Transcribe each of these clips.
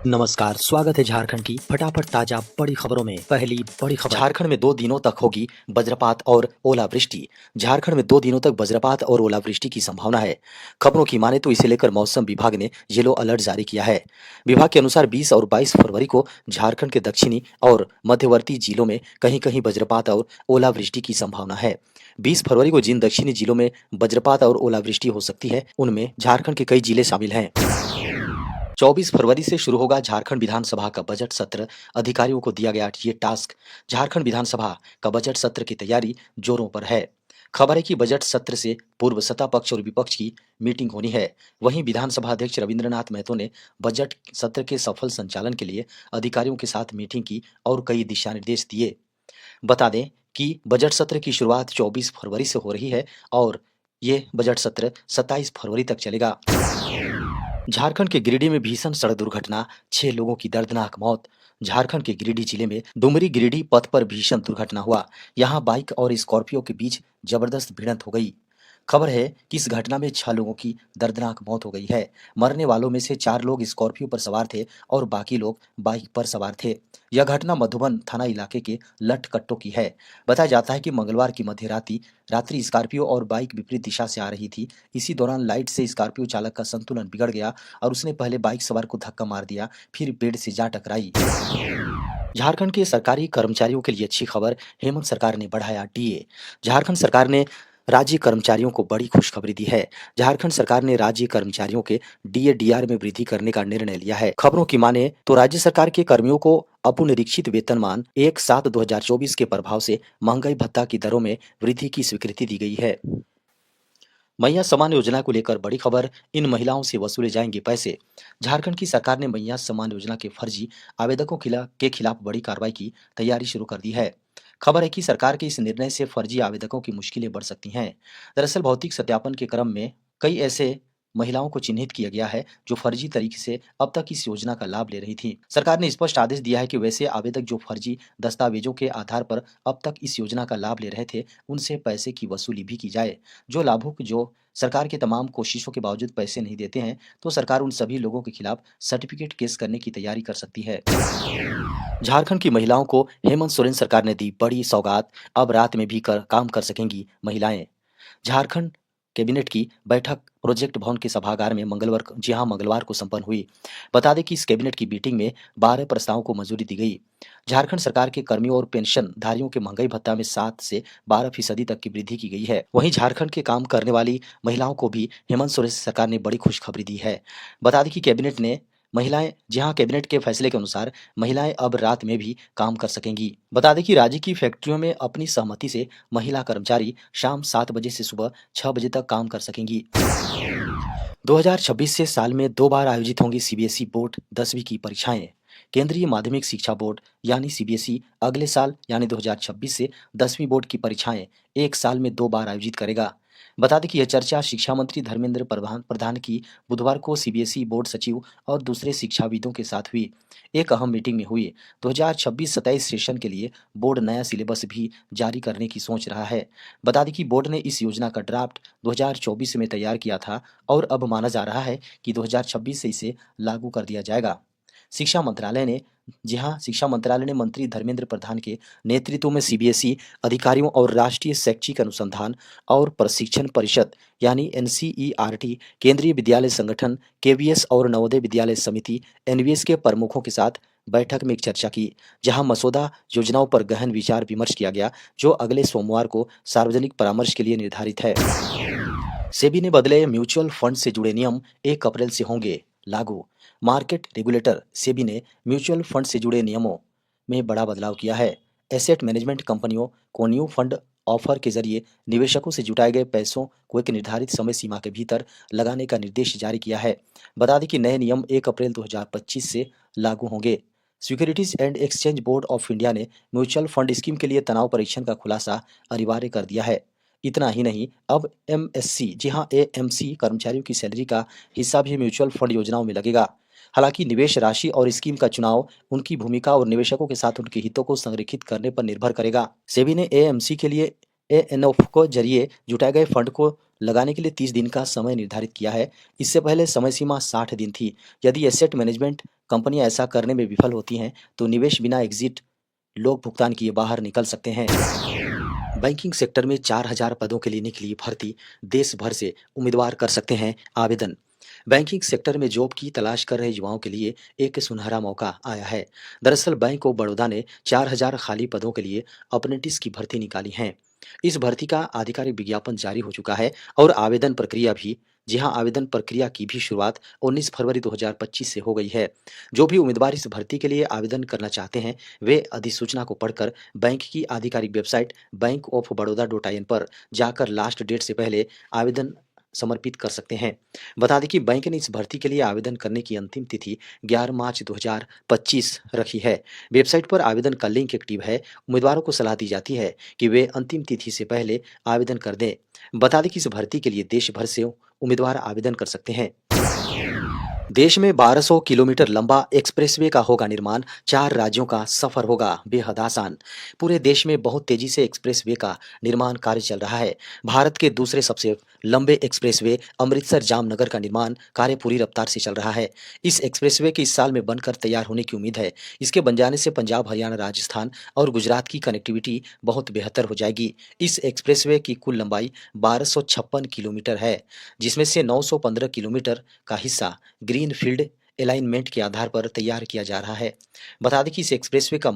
नमस्कार, स्वागत है झारखंड की फटाफट ताजा बड़ी खबरों में। पहली बड़ी खबर, झारखंड में 2 दिनों तक होगी वज्रपात और ओलावृष्टि। झारखंड में 2 दिनों तक वज्रपात और ओलावृष्टि की संभावना है। खबरों की माने तो इसे लेकर मौसम विभाग ने येलो अलर्ट जारी किया है। विभाग के अनुसार 20 और 22 फरवरी को झारखंड के दक्षिणी और मध्यवर्ती जिलों में कहीं-कहीं वज्रपात और ओलावृष्टि की संभावना है। 20 फरवरी को जिन दक्षिणी जिलों में वज्रपात और ओलावृष्टि हो सकती है, उनमें झारखंड के कई जिले शामिल हैं। 24 फरवरी से शुरू होगा झारखंड विधानसभा का बजट सत्र। अधिकारियों को दिया गया ये टास्क। झारखंड विधानसभा का बजट सत्र की तैयारी जोरों पर है। खबर है कि बजट सत्र से पूर्व सत्ता पक्ष और विपक्ष की मीटिंग होनी है। वहीं विधानसभा अध्यक्ष रविंद्रनाथ महतो ने बजट सत्र के सफल संचालन के लिए अधिकारियों के साथ मीटिंग की और कई दिशा निर्देश दिए। बता दें कि बजट सत्र की शुरुआत 24 फरवरी से हो रही है और ये बजट सत्र 27 फरवरी तक चलेगा। झारखंड के गिरिडीह में भीषण सड़क दुर्घटना, 6 लोगों की दर्दनाक मौत। झारखंड के गिरिडीह जिले में डुमरी गिरिडीह पथ पर भीषण दुर्घटना हुआ। यहां बाइक और स्कॉर्पियो के बीच जबरदस्त भिड़ंत हो गई। खबर है कि इस घटना में 6 लोगों की दर्दनाक मौत हो गई है। मरने वालों में से 4 लोग स्कॉर्पियो पर सवार थे और बाकी लोग बाइक पर सवार थे। यह घटना मधुबन थाना इलाके के लटकट्टो की है। बताया जाता है कि मंगलवार की मध्यरात्रि रात्रि स्कॉर्पियो और बाइक विपरीत दिशा से आ रही थी। इसी दौरान लाइट से स्कॉर्पियो चालक का संतुलन बिगड़ गया और उसने पहले बाइक सवार को धक्का मार दिया, फिर पेड़ से जा टकराई। झारखंड के सरकारी कर्मचारियों के लिए अच्छी खबर, हेमंत सरकार ने बढ़ाया डीए। झारखंड सरकार ने राज्य कर्मचारियों को बड़ी खुशखबरी दी है। झारखंड सरकार ने राज्य कर्मचारियों के डीए डीआर में वृद्धि करने का निर्णय लिया है। खबरों की माने तो राज्य सरकार के कर्मियों को अपुनरीक्षित वेतनमान 1/7/2024 के प्रभाव से महंगाई भत्ता की दरों में वृद्धि की स्वीकृति दी गई है। मैया सम्मान योजना को लेकर बड़ी खबर, इन महिलाओं से वसूले जाएंगे पैसे। झारखंड की सरकार ने मैया सम्मान योजना के फर्जी आवेदकों के खिलाफ बड़ी कार्रवाई की तैयारी शुरू कर दी है। खबर है कि सरकार के इस निर्णय से फर्जी आवेदकों की मुश्किलें बढ़ सकती हैं। दरअसल भौतिक सत्यापन के क्रम में कई ऐसे महिलाओं को चिन्हित किया गया है जो फर्जी तरीके से अब तक इस योजना का लाभ ले रही थी। सरकार ने स्पष्ट आदेश दिया है कि वैसे आवेदक जो फर्जी दस्तावेजों के आधार पर अब तक इस योजना का लाभ ले रहे थे, उनसे पैसे की वसूली भी की जाए। जो लाभुक जो सरकार के तमाम कोशिशों के बावजूद पैसे नहीं देते हैं, तो सरकार उन सभी लोगों के खिलाफ सर्टिफिकेट केस करने की तैयारी कर सकती है। झारखंड की महिलाओं को हेमंत सोरेन सरकार ने दी बड़ी सौगात, अब रात में भी काम कर सकेंगी महिलाएं। झारखंड कैबिनेट की बैठक प्रोजेक्ट भवन के सभागार में मंगलवार को संपन्न हुई। बता दें कि इस कैबिनेट की मीटिंग में 12 प्रस्तावों को मंजूरी दी गई। झारखंड सरकार के कर्मियों और पेंशन धारियों के महंगाई भत्ता में 7 से 12% तक की वृद्धि की गई है। वहीं झारखंड के काम करने वाली महिलाओं को भी हेमंत सोरेन सरकार ने बड़ी खुशखबरी दी है। बता दें कि कैबिनेट के फैसले के अनुसार महिलाएं अब रात में भी काम कर सकेंगी। बता दें कि राज्य की फैक्ट्रियों में अपनी सहमति से महिला कर्मचारी शाम 7 बजे से सुबह 6 बजे तक काम कर सकेंगी। 2026 से साल में 2 बार आयोजित होंगी सीबीएसई बोर्ड 10वीं की परीक्षाएं। केंद्रीय माध्यमिक शिक्षा बोर्ड यानी सीबीएसई अगले साल यानी 2026 से 10वीं बोर्ड की परीक्षाएं एक साल में 2 बार आयोजित करेगा। बता दें कि यह चर्चा शिक्षा मंत्री धर्मेंद्र प्रधान की बुधवार को सीबीएसई बोर्ड सचिव और दूसरे शिक्षाविदों के साथ हुई एक अहम मीटिंग में हुई। 2026-27 सेशन के लिए बोर्ड नया सिलेबस भी जारी करने की सोच रहा है। बता दें कि बोर्ड ने इस योजना का ड्राफ्ट 2024 में तैयार किया था और अब माना जा रहा है कि 2026 से इसे लागू कर दिया जाएगा। शिक्षा मंत्रालय ने मंत्री धर्मेंद्र प्रधान के नेतृत्व में सीबीएसई अधिकारियों और राष्ट्रीय शैक्षिक अनुसंधान और प्रशिक्षण परिषद यानी एनसीईआरटी, केंद्रीय विद्यालय संगठन केवीएस और नवोदय विद्यालय समिति एनवीएस के प्रमुखों के साथ बैठक में एक चर्चा की, जहां मसौदा योजनाओं पर गहन विचार विमर्श किया गया, जो अगले सोमवार को सार्वजनिक परामर्श के लिए निर्धारित है। सेबी ने बदले म्यूचुअल फंड से जुड़े नियम 1 अप्रैल से होंगे लागू। मार्केट रेगुलेटर सेबी ने म्यूचुअल फंड से जुड़े नियमों में बड़ा बदलाव किया है। एसेट मैनेजमेंट कंपनियों को न्यू फंड ऑफर के जरिए निवेशकों से जुटाए गए पैसों को एक निर्धारित समय सीमा के भीतर लगाने का निर्देश जारी किया है। बता दें कि नए नियम 1 अप्रैल 2025 से लागू होंगे। Securities and exchange board of India ने म्यूचुअल फंड स्कीम के लिए तनाव परीक्षण का खुलासा अनिवार्य कर दिया है। इतना ही नहीं, अब एमएससी जी हाँ एएमसी कर्मचारियों की सैलरी का हिस्सा भी म्यूचुअल फंड योजनाओं में लगेगा। हालांकि निवेश राशि और स्कीम का चुनाव उनकी भूमिका और निवेशकों के साथ उनके हितों को संरेखित करने पर निर्भर करेगा। सेबी ने एएमसी के लिए एएनएफ को जरिए जुटाए गए फंड को लगाने के लिए 30 दिन का समय निर्धारित किया है। इससे पहले समय सीमा 60 दिन थी। यदि एसेट मैनेजमेंट कंपनियां ऐसा करने में विफल होती हैं तो निवेश बिना एग्जिट लोग भुगतान किए बाहर निकल सकते हैं। बैंकिंग सेक्टर में 4,000 पदों के लिए निकली भर्ती, देश भर से उम्मीदवार कर सकते हैं आवेदन। बैंकिंग सेक्टर में जॉब की तलाश कर रहे युवाओं के लिए एक सुनहरा मौका आया है। दरअसल बैंक ऑफ बड़ौदा ने 4,000 खाली पदों के लिए अप्रेंटिस की भर्ती निकाली है। इस भर्ती का आधिकारिक विज्ञापन जारी हो चुका है और आवेदन प्रक्रिया भी जी हाँ, आवेदन प्रक्रिया की भी शुरुआत 19 फरवरी 2025 से हो गई है। जो भी उम्मीदवार इस भर्ती के लिए आवेदन करना चाहते हैं, वे अधिसूचना को पढ़कर बैंक की आधिकारिक वेबसाइट bankoffbaroda.in पर जाकर लास्ट डेट से पहले आवेदन समर्पित कर सकते हैं। बता दें कि बैंक ने इस भर्ती के लिए आवेदन करने की अंतिम तिथि 11 मार्च 2025 रखी है। वेबसाइट पर आवेदन का लिंक एक्टिव है। उम्मीदवारों को सलाह दी जाती है कि वे अंतिम तिथि से पहले आवेदन कर दें। बता दें कि इस भर्ती के लिए देश भर से उम्मीदवार आवेदन कर सकते हैं। देश में 1200 किलोमीटर लंबा एक्सप्रेसवे का होगा निर्माण, 4 राज्यों का सफर होगा बेहद आसान। पूरे देश में बहुत तेजी से एक्सप्रेसवे का निर्माण कार्य चल रहा है। भारत के दूसरे सबसे लंबे एक्सप्रेसवे अमृतसर जामनगर का निर्माण कार्य पूरी रफ्तार से चल रहा है। इस एक्सप्रेसवे के इस साल में बनकर तैयार होने की उम्मीद है। इसके बन जाने से पंजाब, हरियाणा, राजस्थान और गुजरात की कनेक्टिविटी बहुत बेहतर हो जाएगी। इस एक्सप्रेसवे की कुल लंबाई 1256 किलोमीटर है, जिसमें से 915 किलोमीटर का हिस्सा ग्रीन फील्ड अलाइनमेंट के आधार पर तैयार किया जा रहा है। बता दें कि इस एक्सप्रेसवे का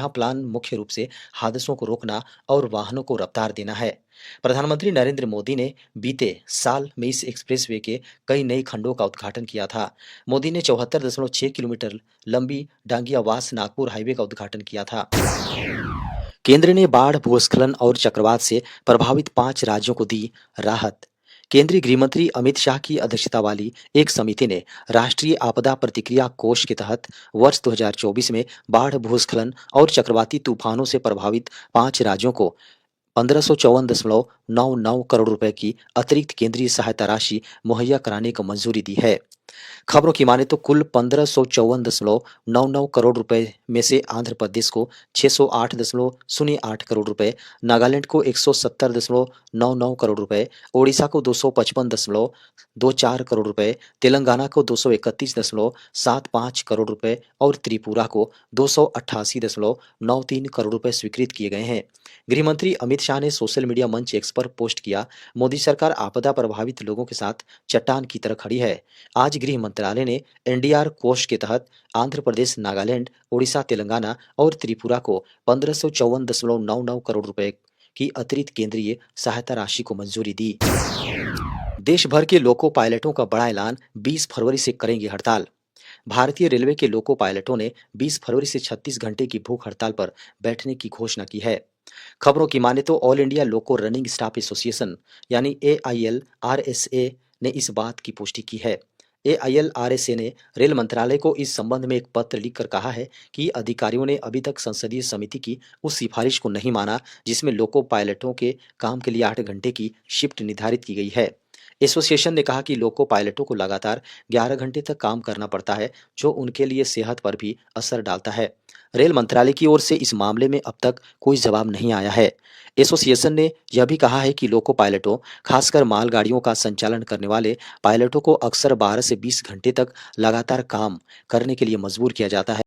प्लान मुख्य रूप से हादसों को रोकना और वाहनों को रफ्तार देना है। प्रधानमंत्री नरेंद्र मोदी ने बीते साल में इस एक्सप्रेसवे के कई नए खंडों का उद्घाटन किया था। मोदी ने 74.6 किलोमीटर लंबी डांगियावास नागपुर हाईवे का उद्घाटन किया था। केंद्र ने बाढ़, भूस्खलन और चक्रवात से प्रभावित 5 राज्यों को दी राहत। केंद्रीय गृह मंत्री अमित शाह की अध्यक्षता वाली एक समिति ने राष्ट्रीय आपदा प्रतिक्रिया कोष के तहत वर्ष 2024 में बाढ़, भूस्खलन और चक्रवाती तूफानों से प्रभावित 5 राज्यों को 1554.99 करोड़ रुपए की अतिरिक्त केंद्रीय सहायता राशि मुहैया कराने को मंजूरी दी है। खबरों की माने तो कुल 1554.99 करोड़ रुपए में से आंध्र प्रदेश को 608.08 करोड़ रुपए, नागालैंड को 170.99 करोड़ रुपए, ओडिशा को 255.24 करोड़ रुपए, तेलंगाना को 231.75 करोड़ रुपए और त्रिपुरा को 288.93 करोड़ रुपए स्वीकृत किए गए हैं। गृह मंत्री अमित शाह ने सोशल मीडिया मंच एक्स पर पोस्ट किया, मोदी सरकार आपदा प्रभावित लोगों के साथ चट्टान की तरह खड़ी है। आज गृह मंत्रालय ने एनडीआर कोष के तहत आंध्र प्रदेश, नागालैंड, ओडिशा, तेलंगाना और त्रिपुरा को 1554.99 करोड़ रुपए की अतिरिक्त केंद्रीय सहायता राशि को मंजूरी दी। देश भर के लोको पायलटों का बड़ा ऐलान, 20 फरवरी से करेंगे हड़ताल। भारतीय रेलवे के लोको पायलटों ने 20 फरवरी से 36 घंटे की भूख हड़ताल पर बैठने की घोषणा की है। खबरों की माने तो ऑल इंडिया लोको रनिंग स्टाफ एसोसिएशन यानी AILRSA ने इस बात की पुष्टि की है। AILRSA ने रेल मंत्रालय को इस संबंध में एक पत्र लिखकर कहा है कि अधिकारियों ने अभी तक संसदीय समिति की उस सिफारिश को नहीं माना जिसमें लोको पायलटों के काम के लिए 8 घंटे की शिफ्ट निर्धारित की गई है। एसोसिएशन ने कहा कि लोको पायलटों को लगातार 11 घंटे तक काम करना पड़ता है, जो उनके लिए सेहत पर भी असर डालता है। रेल मंत्रालय की ओर से इस मामले में अब तक कोई जवाब नहीं आया है। एसोसिएशन ने यह भी कहा है कि लोको पायलटों, खासकर मालगाड़ियों का संचालन करने वाले पायलटों को अक्सर 12 से 20 घंटे तक लगातार काम करने के लिए मजबूर किया जाता है।